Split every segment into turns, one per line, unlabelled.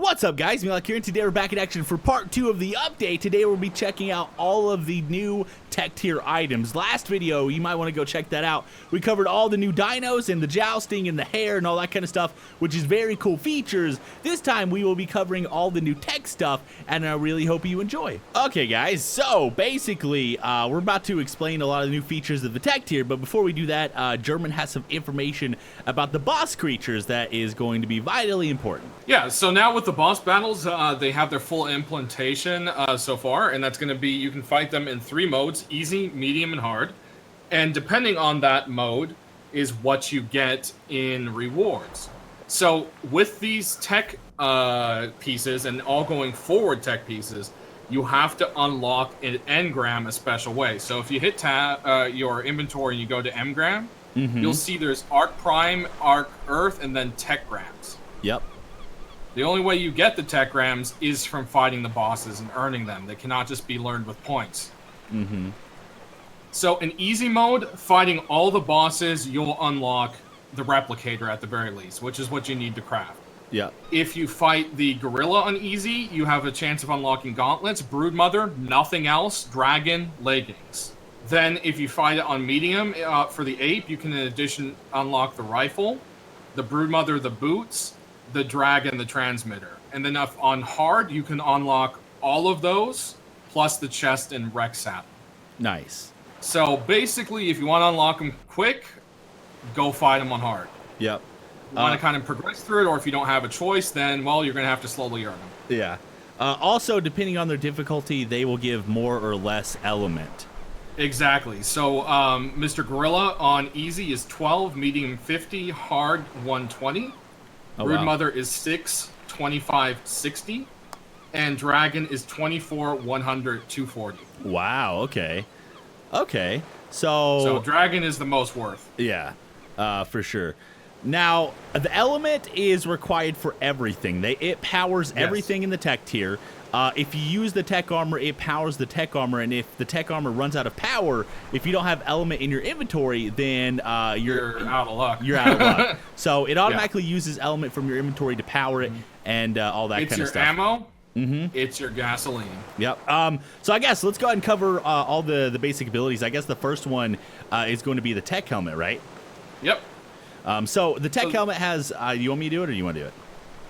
What's up, guys? MeatyLock here, and today we're back in action for part 2 of the update. Today we'll be checking out all of the new TEK tier items. Last video, you might want to go check that out. We covered all the new dinos and the jousting and the hair and all that kind of stuff, which is very cool features. This time we will be covering all the new tech stuff, and I really hope you enjoy. Okay, guys, so basically we're about to explain a lot of the new features of the TEK tier, but before we do that, German has some information about the boss creatures that is going to be vitally important.
Yeah, so now with the boss battles, they have their full implementation so far, and that's going to be, you can fight them in 3 modes, easy, medium, and hard. And depending on that mode is what you get in rewards. So with these tech pieces and all going forward tech pieces, you have to unlock an Engram a special way. So if you hit your inventory and you go to Engram, you'll see there's ARK Prime, ARK Earth, and then TEK Grams.
Yep.
The only way you get the TEK Grams is from fighting the bosses and earning them. They cannot just be learned with points. So in easy mode, fighting all the bosses, you'll unlock the Replicator at the very least, which is what you need to craft.
Yeah.
If you fight the Gorilla on easy, you have a chance of unlocking Gauntlets, Broodmother, nothing else, Dragon, Leggings. Then if you fight it on medium, for the Ape, you can in addition unlock the Rifle, the Broodmother, the Boots, the Dragon, the Transmitter. And then on hard, you can unlock all of those, plus the chest and Rex Saddle.
Nice.
So basically, if you want to unlock them quick, go fight them on hard.
Yep.
You want to kind of progress through it, or if you don't have a choice, then, well, you're going to have to slowly earn them.
Yeah. Also, depending on their difficulty, they will give more or less element.
Exactly. So Mr. Gorilla on easy is 12, medium 50, hard 120. Broodmother is 6, 25, 60. And Dragon is 24, 100, 240.
Wow, okay. Okay. So
Dragon is the most worth.
Yeah, for sure. Now, the element is required for everything. It powers everything in the TEK tier. If you use the TEK armor, it powers the TEK armor, and if the TEK armor runs out of power, if you don't have element in your inventory, then you're
out of luck.
You're out of luck. So it automatically uses element from your inventory to power it, and all that kind of stuff.
It's your ammo. It's your gasoline.
Yep. So I guess let's go ahead and cover all the basic abilities. I guess the first one is going to be the TEK helmet, right?
Yep.
So the TEK helmet has. You want me to do it, or you want to do it?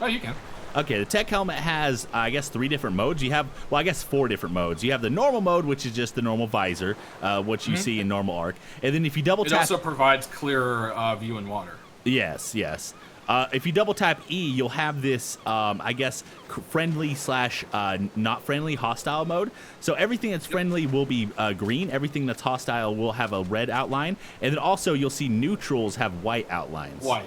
Oh, you can.
Okay, the TEK helmet has, I guess, 3 different modes. You have, well, I guess 4 different modes. You have the normal mode, which is just the normal visor, what you see in normal ARK. And then if you double tap...
It also provides clearer view in water.
Yes, yes. If you double tap E, you'll have this, I guess, friendly slash not friendly hostile mode. So everything that's friendly will be green. Everything that's hostile will have a red outline. And then also you'll see neutrals have white outlines.
White.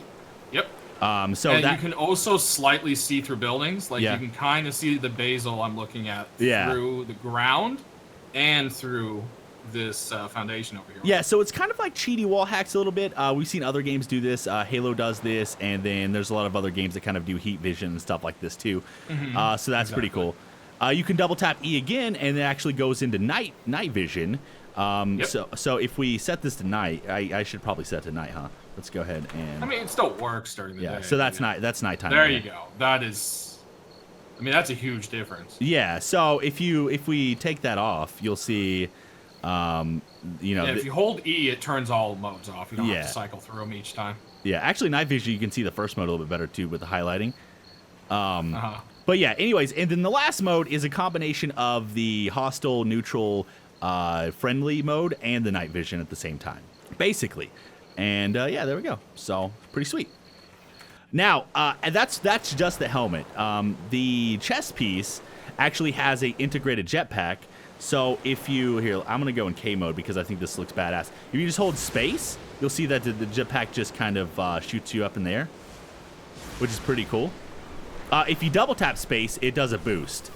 Yep.
So
and
that,
you can also slightly see through buildings. Like you can kind of see the basil I'm looking at through the ground and through this foundation over here.
Yeah, so it's kind of like cheaty wall hacks a little bit. We've seen other games do this. Halo does this, and then there's a lot of other games that kind of do heat vision and stuff like this too. So that's pretty cool. You can double tap E again, and it actually goes into night vision. So if we set this to night, I should probably set it to night, huh? Let's go ahead and...
I mean, it still works during the day.
Yeah, so that's nighttime.
There you go. That is... I mean, that's a huge difference.
Yeah, so if we take that off, you'll see... you know,
if you hold E, it turns all modes off. You don't have to cycle through them each time.
Yeah, actually, night vision, you can see the first mode a little bit better, too, with the highlighting. But yeah, anyways, and then the last mode is a combination of the hostile, neutral, friendly mode and the night vision at the same time, basically. And yeah, there we go. So pretty sweet. Now, that's just the helmet. The chest piece actually has a integrated jetpack. So if you I'm gonna go in K mode because I think this looks badass. If you just hold space, you'll see that the jetpack just kind of shoots you up in the air, which is pretty cool. If you double tap space, it does a boost,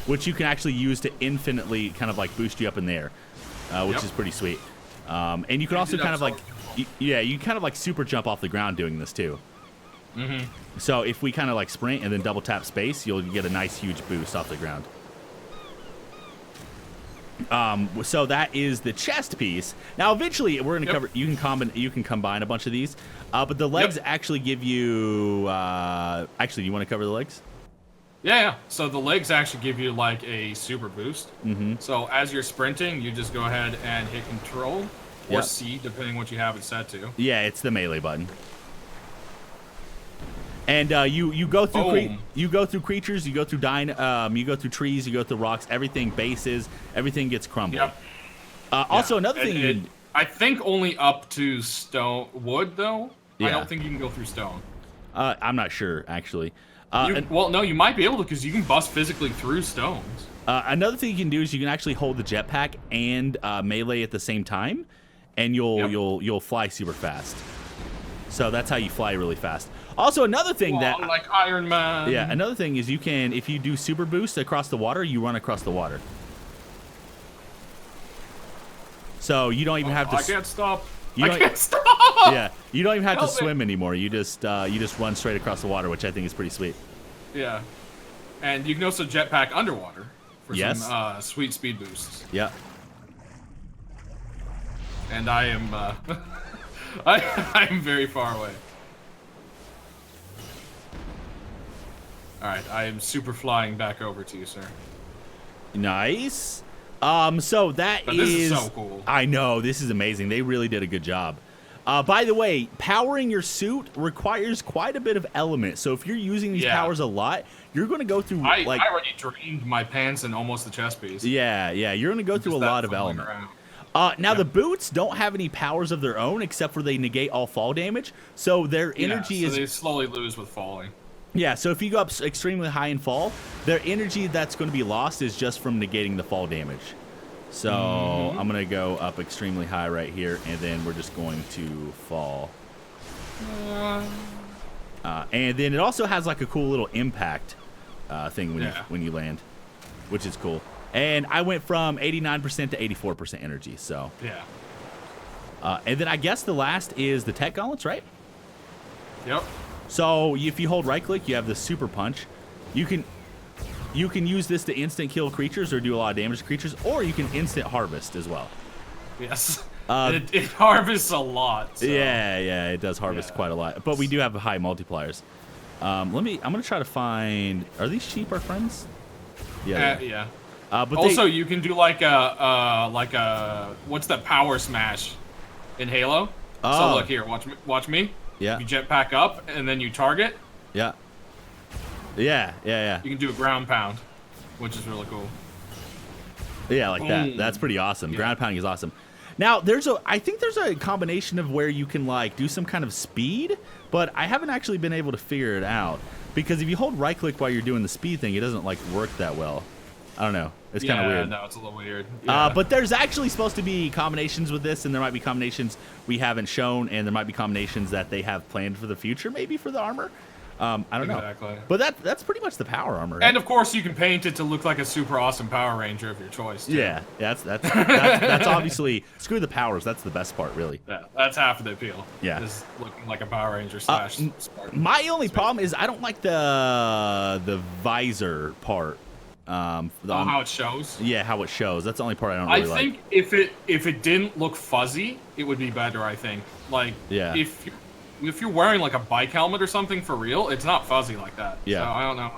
which you can actually use to infinitely kind of like boost you up in the air, which is pretty sweet. And you can also kind of like, you kind of like super jump off the ground doing this too. So if we kind of like sprint and then double tap space, you'll get a nice huge boost off the ground. So that is the chest piece. Now eventually we're gonna cover. You can combine a bunch of these, but the legs actually give you. Actually, do you want to cover the legs?
Yeah. So the legs actually give you like a super boost.
Mm-hmm.
So as you're sprinting, you just go ahead and hit Control or
Yep.
C, depending what you have it set to.
Yeah, it's the melee button. And you go through you go through creatures, you go through you go through trees, you go through rocks, everything bases, everything gets crumbled.
Yep.
Also, another thing.
I think only up to stone wood though.
Yeah.
I don't think you can go through stone.
I'm not sure actually.
Well, no, you might be able to because you can bust physically through stones.
Another thing you can do is you can actually hold the jetpack and melee at the same time, and you'll fly super fast. So that's how you fly really fast. Also, another thing
like Iron Man.
Yeah, another thing is you can, if you do super boost across the water, you run across the water. So you don't even have to.
I can't stop.
I
can't stop.
Yeah, you don't even have to
Help me.
swim anymore. You just run straight across the water, which I think is pretty sweet.
Yeah, and you can also jetpack underwater for
Yes.
some sweet speed boosts.
Yeah.
And I am I am very far away. All right, I am super flying back over to you, sir.
Nice. So that
But this is so cool.
I know, this is amazing. They really did a good job. By the way, powering your suit requires quite a bit of element. So if you're using these powers a lot, you're going to go through
I already drained my pants and almost the chest piece.
Yeah, you're going to go through a lot of element. Now the boots don't have any powers of their own except for they negate all fall damage. So their energy
so they slowly lose with falling.
Yeah, so if you go up extremely high and fall, their energy that's going to be lost is just from negating the fall damage. So I'm going to go up extremely high right here, and then we're just going to fall. And then it also has like a cool little impact thing when you land, which is cool. And I went from 89% to 84% energy, so.
Yeah.
And then I guess the last is the TEK gauntlets, right?
Yep.
So if you hold right click, you have the super punch. You can use this to instant kill creatures or do a lot of damage to creatures, or you can instant harvest as well.
Yes. It harvests a lot. So.
Yeah, it does harvest quite a lot. But we do have high multipliers. I'm gonna try to find. Are these sheep our friends? Yeah.
Yeah.
But
also, you can do like a what's that power smash in Halo?
Oh.
So look here, watch me.
Yeah.
You jetpack up and then you target.
Yeah.
You can do a ground pound, which is really cool.
Yeah, like that. That's pretty awesome.
Yeah.
Ground pounding is awesome. Now, I think there's a combination of where you can like do some kind of speed, but I haven't actually been able to figure it out because if you hold right click while you're doing the speed thing, it doesn't like work that well. I don't know. It's kind of weird.
No, it's a little weird. Yeah.
But there's actually supposed to be combinations with this, and there might be combinations we haven't shown, and there might be combinations that they have planned for the future, maybe for the armor. I don't know. But that's pretty much the power armor. Right?
And of course, you can paint it to look like a super awesome Power Ranger of your choice. Too.
Yeah, that's obviously screw the powers. That's the best part, really.
Yeah, that's half of the appeal.
Yeah,
is looking like a Power Ranger slash Spartan.
My only problem is I don't like the visor part.
How it shows?
Yeah, how it shows. That's the only part I don't really like.
I think if it didn't look fuzzy, it would be better. I think if you're wearing like a bike helmet or something for real, it's not fuzzy like that.
Yeah.
So I don't know.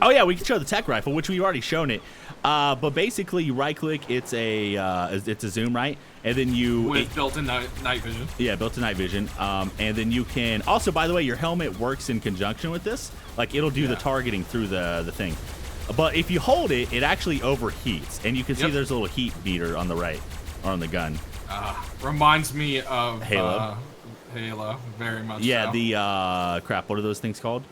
Oh yeah, we can show the TEK rifle, which we've already shown it. But basically, you right click, it's a zoom, right? And then
with built-in night vision.
Yeah, built-in night vision. And then you can also, by the way, your helmet works in conjunction with this. Like it'll do the targeting through the thing. But if you hold it, it actually overheats, and you can see there's a little heat meter on the right, or on the gun.
Reminds me of
Halo.
Halo, very much.
Yeah,
so.
the crap. What are those things called?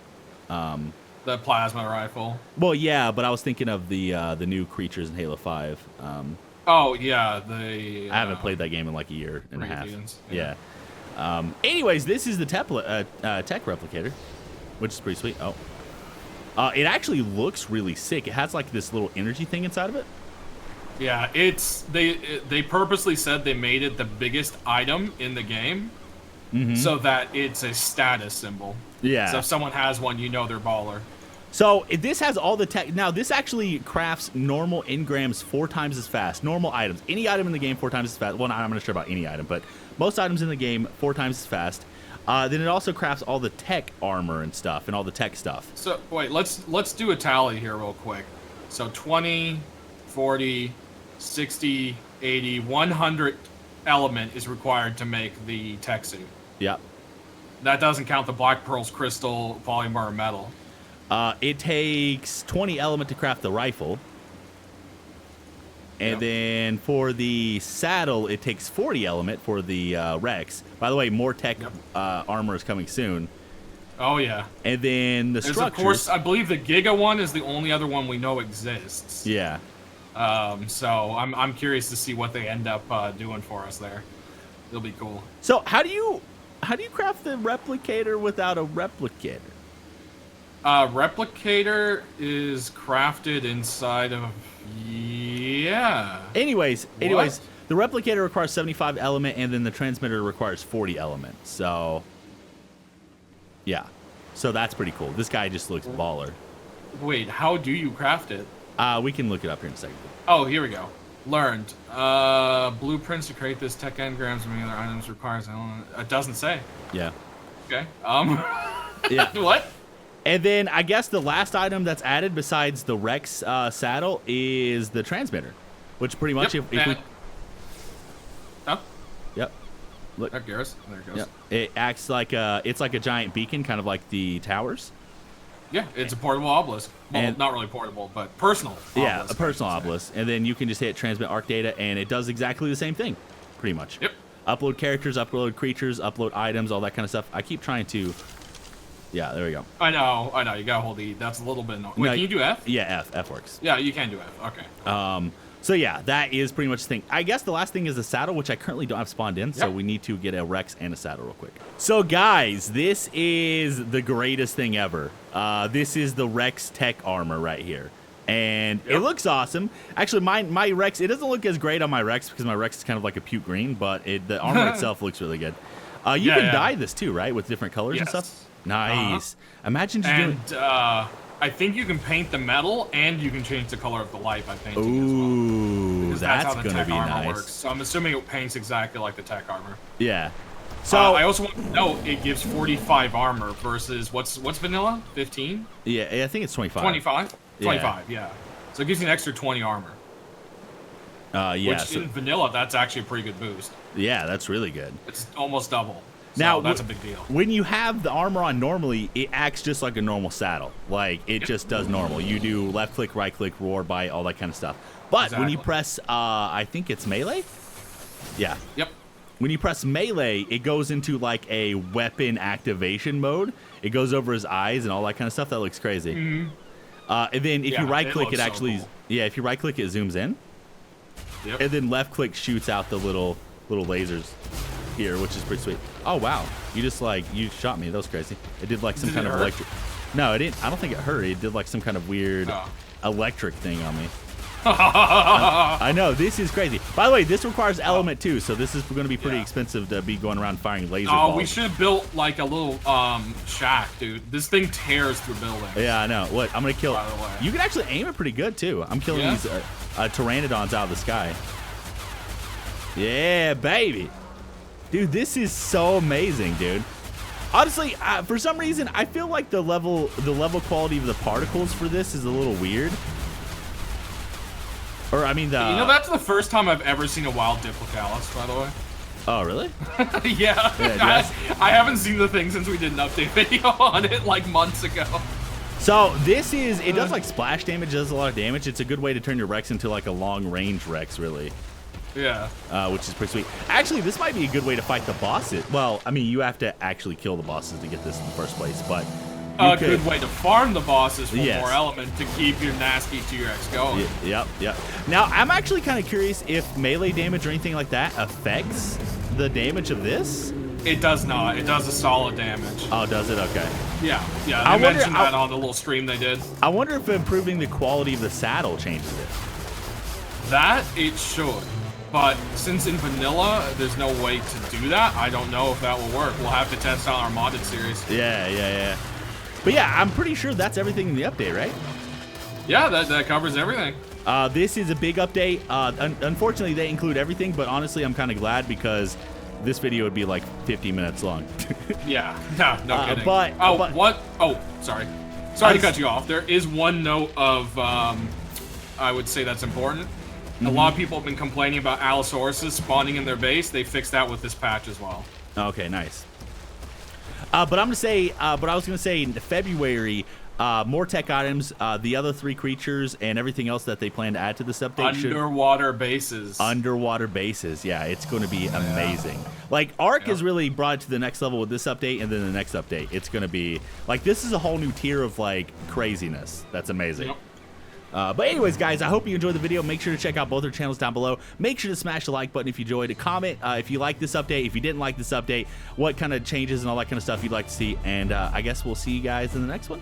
The plasma rifle.
Well, yeah, but I was thinking of the new creatures in Halo 5.
Oh yeah, the.
I haven't played that game in like a year and a half.
Yeah.
Anyways, this is the TEK replicator, which is pretty sweet. Oh. It actually looks really sick. It has like this little energy thing inside of it.
Yeah, they purposely said they made it the biggest item in the game, so that it's a status symbol.
Yeah.
So if someone has one, you know they're baller.
So this has all the tech. Now this actually crafts normal engrams 4 times as fast. Normal items, any item in the game 4 times as fast. Well, I'm not sure about any item, but most items in the game 4 times as fast. Then it also crafts all the tech armor and stuff, and all the tech stuff.
So wait, let's do a tally here real quick. So 20, 40, 60, 80, 100 element is required to make the tech suit.
Yep.
That doesn't count the black pearls, crystal, polymer, metal.
It takes 20 element to craft the rifle. And then for the saddle, it takes 40 element for the Rex. By the way, more tech armor is coming soon.
Oh, yeah.
And then the structures.
Of course, I believe the Giga one is the only other one we know exists.
Yeah.
So I'm curious to see what they end up doing for us there. It'll be cool.
So how do you craft the replicator without a replicator?
Replicator is crafted inside of... Yeah.
Anyways,
What?
the replicator requires 75 element, and then the transmitter requires 40 element. So, yeah. So that's pretty cool. This guy just looks baller.
Wait, how do you craft it?
We can look it up here in a second.
Oh, here we go. Learned. Blueprints to create this tech engrams and many other items requires element. It doesn't say.
Yeah.
Okay.
Yeah.
What?
And then I guess the last item that's added besides the Rex saddle is the transmitter, which pretty much if we...
Oh.
Yep. Look.
There it goes. There it goes.
Yep. It acts like it's like a giant beacon, kind of like the towers.
Yeah, it's a portable obelisk. Well,
And-
not really portable, but personal.
Yeah,
obelisk,
a personal
I should say.
obelisk. And then you can just hit transmit ARK data, and it does exactly the same thing, pretty much.
Yep.
Upload characters, upload creatures, upload items, all that kind of stuff. I keep trying to... Yeah, there we go.
I know. You gotta hold E. That's a little bit annoying. Wait,
No,
can you do F?
Yeah, F works.
Yeah, you can do F. Okay.
So yeah, that is pretty much the thing. I guess the last thing is the saddle, which I currently don't have spawned in, so
Yep.
we need to get a Rex and a saddle real quick. So guys, this is the greatest thing ever. This is the Rex tech armor right here. And it looks awesome. Actually, my Rex, it doesn't look as great on my Rex because my Rex is kind of like a puke green, but the armor itself looks really good. You can dye this too, right? With different colors and stuff? Nice. Imagine just doing...
I think you can paint the metal, and you can change the color of the light by painting as well.
Ooh,
Because
that's
how the
going to
tech
be
armor
nice.
works. So I'm assuming it paints exactly like the tech armor.
Yeah. So
I also want to note it gives 45 armor versus what's vanilla? 15?
yeah, I think it's 25.
25?
Yeah.
25, yeah. So it gives you an extra 20 armor.
Yeah.
Which
So,
in vanilla, that's actually a pretty good boost.
yeah, that's really good.
It's almost double. So
Now,
that's a big deal.
When you have the armor on normally, it acts just like a normal saddle. Like, it just does normal. You do left click, right click, roar, bite, all that kind of stuff. But when you
Exactly.
press, I think it's melee? Yeah.
Yep.
When you press melee, it goes into like a weapon activation mode. It goes over his eyes and all that kind of stuff. That looks crazy.
Mm-hmm.
And then if
Yeah,
you right click,
looks
it
so
actually,
cool.
yeah, if you right click, it zooms in.
Yep.
And then left click shoots out the little lasers here, which is pretty sweet. Oh wow, you shot me. That was crazy. It did like some
Did
kind
it
of
hurt?
electric. No, it didn't. I don't think it hurt. It did like some kind of weird
Oh.
electric thing on me. I know, this is crazy. By the way, this requires element too, so this is going to be pretty expensive to be going around firing laser balls.
We should have built like a little shack, dude. This thing tears through buildings.
Yeah, I know. What? I'm going to kill...
By the way.
You can actually aim it pretty good too. I'm killing these pteranodons out of the sky. Yeah, baby. Dude, this is so amazing, dude. Honestly, for some reason, I feel like the level quality of the particles for this is a little weird. Or, I mean,
that's the first time I've ever seen a wild Diplocalus, by the way.
Oh, really?
Yeah. I haven't seen the thing since we did an update video on it like months ago.
So, it does like splash damage, does a lot of damage. It's a good way to turn your Rex into like a long-range Rex, really.
Yeah.
Which is pretty sweet. Actually, this might be a good way to fight the bosses. Well, I mean, you have to actually kill the bosses to get this in the first place, but...
A good way to farm the bosses for
Yes.
more element to keep your nasty T-Rex going.
Yep. Now, I'm actually kind of curious if melee damage or anything like that affects the damage of this.
It does not. It does a solid damage.
Oh, does it? Okay.
Yeah.
I
They
wonder-
mentioned that on the little stream they did.
I wonder if improving the quality of the saddle changes it.
That it should. But since in vanilla, there's no way to do that, I don't know if that will work. We'll have to test out our modded series.
Yeah. But yeah, I'm pretty sure that's everything in the update, right?
Yeah, that covers everything.
This is a big update. Unfortunately, they include everything, but honestly, I'm kind of glad because this video would be like 50 minutes long.
Yeah, no kidding.
but
what? Oh, sorry to cut you off. There is one note of I would say that's important. A lot of people have been complaining about Allosauruses spawning in their base. They fixed that with this patch as well.
Okay, nice. But I'm gonna say, but I was gonna say in February, more tech items, the other 3 creatures, and everything else that they plan to add to this update.
Underwater bases.
Underwater bases, yeah, it's going to be amazing. Like ARK has really brought it to the next level with this update, and then the next update, it's going to be like this is a whole new tier of like craziness. That's amazing.
Yep.
But anyways, guys, I hope you enjoyed the video. Make sure to check out both our channels down below. Make sure to smash the like button if you enjoyed it. Comment if you like this update. If you didn't like this update, what kind of changes and all that kind of stuff you'd like to see. And I guess we'll see you guys in the next one.